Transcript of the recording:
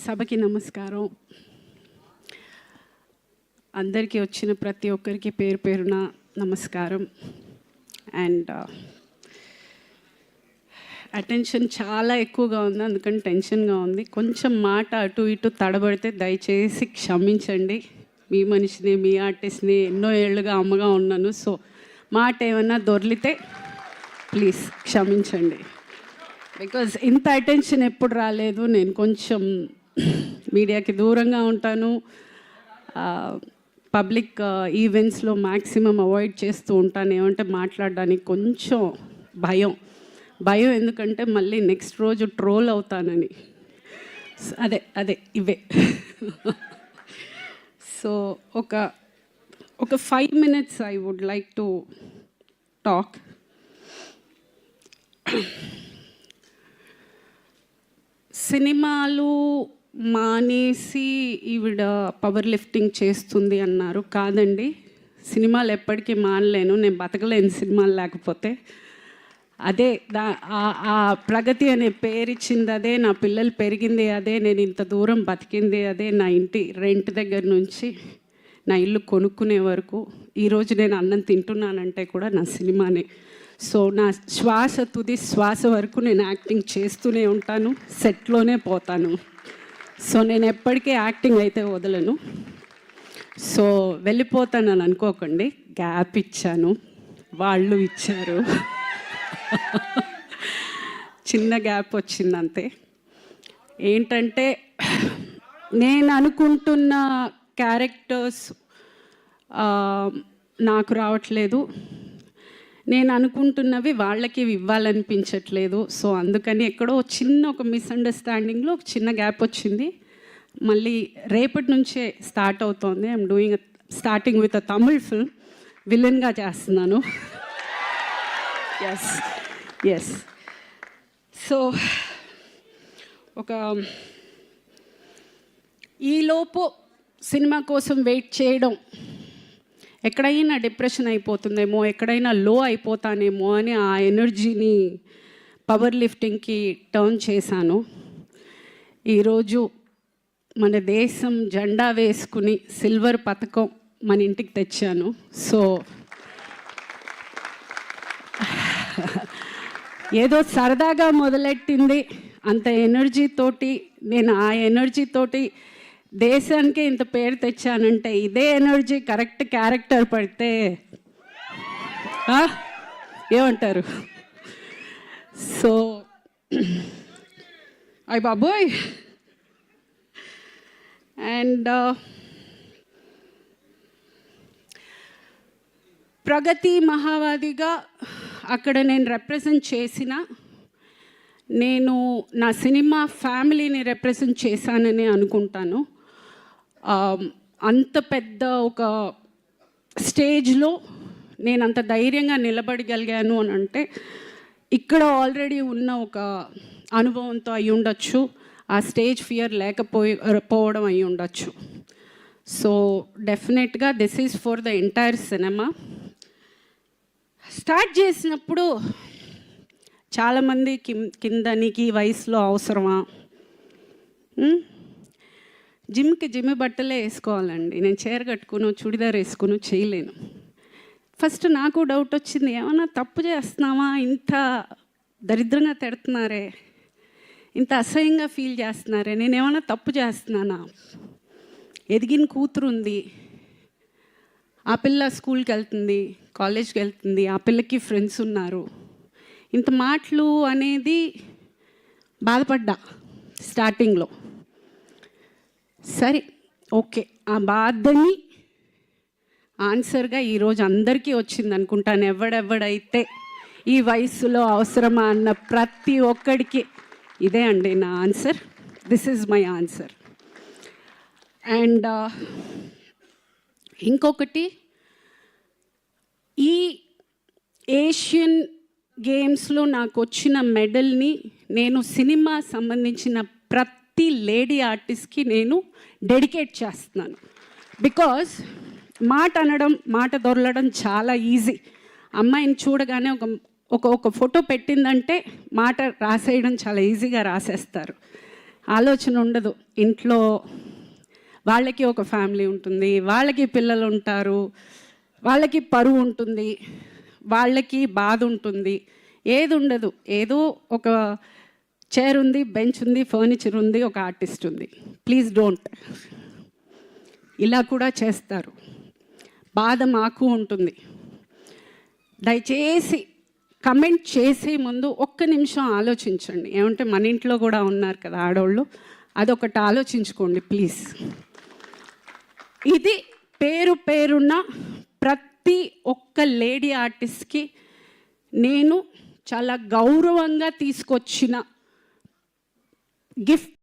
సభకి నమస్కారం. అందరికీ వచ్చిన ప్రతి ఒక్కరికి పేరు పేరున నమస్కారం. అండ్ అటెన్షన్ చాలా ఎక్కువగా ఉంది, అందుకని టెన్షన్గా ఉంది. కొంచెం మాట అటు ఇటు తడబడితే దయచేసి క్షమించండి. మీ మనిషిని, మీ ఆర్టిస్ట్ని, ఎన్నో ఏళ్ళుగా అమ్మగా ఉన్నాను. సో మాట ఏమన్నా దొర్లితే ప్లీజ్ క్షమించండి. బికాజ్ ఇంత అటెన్షన్ ఎప్పుడు రాలేదు. నేను కొంచెం మీడియాకి దూరంగా ఉంటాను. పబ్లిక్ ఈవెంట్స్లో మ్యాక్సిమం అవాయిడ్ చేస్తూ ఉంటాను. ఏమంటే మాట్లాడడానికి కొంచెం భయం ఎందుకంటే మళ్ళీ నెక్స్ట్ రోజు ట్రోల్ అవుతానని. అదే ఇవే. సో ఒక 5 minutes I would like to talk. సినిమాలు మానేసి ఈవిడ పవర్ లిఫ్టింగ్ చేస్తుంది అన్నారు. కాదండి, సినిమాలు ఎప్పటికీ మానలేను, నేను బతకలేను సినిమాలు లేకపోతే. అదే ఆ ప్రగతి అనే పేరు ఇచ్చింది అదే, నా పిల్లలు పెరిగింది అదే, నేను ఇంత దూరం బతికింది అదే. నా ఇంటి రెంట్ దగ్గర నుంచి నా ఇల్లు కొనుక్కునే వరకు, ఈరోజు నేను అన్నం తింటున్నానంటే కూడా నా సినిమానే. సో నా తుది శ్వాస వరకు నేను యాక్టింగ్ చేస్తూనే ఉంటాను, సెట్లోనే పోతాను. సో నేను ఎప్పటికీ యాక్టింగ్ అయితే వదలను. సో వెళ్ళిపోతానని అనుకోకండి, గ్యాప్ ఇచ్చాను, వాళ్ళు ఇచ్చారు. చిన్న గ్యాప్ వచ్చిందంతే. ఏంటంటే నేను అనుకుంటున్న క్యారెక్టర్స్ నాకు రావట్లేదు, నేను అనుకుంటున్నవి వాళ్ళకి ఇవ్వాలనిపించట్లేదు. సో అందుకని ఎక్కడో ఒక మిస్అండర్స్టాండింగ్లో ఒక చిన్న గ్యాప్ వచ్చింది. మళ్ళీ రేపటి నుంచే స్టార్ట్ అవుతోంది. I'm starting with a Tamil film. విలన్గా చేస్తున్నాను. ఎస్. సో ఈలోపు సినిమా కోసం వెయిట్ చేయడం, ఎక్కడైనా డిప్రెషన్ అయిపోతుందేమో, ఎక్కడైనా లో అయిపోతానేమో అని ఆ ఎనర్జీని పవర్ లిఫ్టింగ్కి టర్న్ చేశాను. ఈరోజు మన దేశం జెండా వేసుకుని సిల్వర్ పథకం మన ఇంటికి తెచ్చాను. సో ఏదో సరదాగా మొదలెట్టింది, అంత ఎనర్జీతోటి నేను ఆ ఎనర్జీతోటి దేశానికి ఇంత పేరు తెచ్చానంటే ఇదే ఎనర్జీ కరెక్ట్ క్యారెక్టర్ పడితే ఏమంటారు? సో అయ్ బాబోయ్. అండ్ ప్రగతి మహావాదిగా అక్కడ నేను రిప్రజెంట్ చేసిన, నేను నా సినిమా ఫ్యామిలీని రిప్రజెంట్ చేశానని అనుకుంటాను. అంత పెద్ద ఒక స్టేజ్లో నేను అంత ధైర్యంగా నిలబడగలిగాను అని అంటే ఇక్కడ ఆల్రెడీ ఉన్న ఒక అనుభవంతో అయి ఉండొచ్చు, ఆ స్టేజ్ ఫియర్ లేకపోవడం అయి ఉండొచ్చు. సో డెఫినెట్గా this is for the entire cinema. Start చేసినప్పుడు చాలామంది కింద నీకు ఈ వయసులో అవసరమా, జిమ్ బట్టలే వేసుకోవాలండి, నేను చీర కట్టుకుని చుడిదార్ వేసుకుని చేయలేను. ఫస్ట్ నాకు డౌట్ వచ్చింది, ఏమన్నా తప్పు చేస్తున్నావా, ఇంత దరిద్రంగా తిడుతున్నారే, ఇంత అసహ్యంగా ఫీల్ చేస్తున్నారే, నేను ఏమన్నా తప్పు చేస్తున్నానా? ఎదిగిన కూతురు ఉంది, ఆ పిల్ల స్కూల్కి వెళ్తుంది, కాలేజ్కి వెళ్తుంది, ఆ పిల్లకి ఫ్రెండ్స్ ఉన్నారు, ఇంత మాటలు అనేది బాధపడ్డా స్టార్టింగ్లో. సరే ఓకే, ఆ బాధని ఆన్సర్గా ఈరోజు అందరికీ వచ్చింది అనుకుంటాను. ఎవడైతే ఈ వయసులో అవసరమా అన్న ప్రతి ఒక్కడికి ఇదే అండి నా answer. This is my answer. And ఇంకొకటి, ఈ ఏషియన్ గేమ్స్లో నాకు వచ్చిన మెడల్ని నేను సినిమా సంబంధించిన ప్రతి లేడీ ఆర్టిస్ట్కి నేను డెడికేట్ చేస్తున్నాను. బికాజ్ మాట అనడం, మాట దొరలడం చాలా ఈజీ. అమ్మాయిని చూడగానే ఒక ఫోటో పెట్టిందంటే మాట రాసేయడం చాలా ఈజీగా రాసేస్తారు. ఆలోచన ఉండదు. ఇంట్లో వాళ్ళకి ఒక ఫ్యామిలీ ఉంటుంది, వాళ్ళకి పిల్లలు ఉంటారు, వాళ్ళకి పరువు ఉంటుంది, వాళ్ళకి బాధ ఉంటుంది. ఏది ఉండదు. ఏదో ఒక చైర్ ఉంది, బెంచ్ ఉంది, ఫర్నిచర్ ఉంది, ఒక ఆర్టిస్ట్ ఉంది. Please don't. ఇలా కూడా చేస్తారు. బాధ మాకు ఉంటుంది. దయచేసి కమెంట్ చేసే ముందు ఒక్క నిమిషం ఆలోచించండి. ఏమంటే మన ఇంట్లో కూడా ఉన్నారు కదా ఆడవాళ్ళు, అదొకటి ఆలోచించుకోండి ప్లీజ్. ఇది పేరున్న ప్రతి ఒక్క లేడీ ఆర్టిస్ట్కి నేను చాలా గౌరవంగా తీసుకొచ్చిన గిఫ్ట్.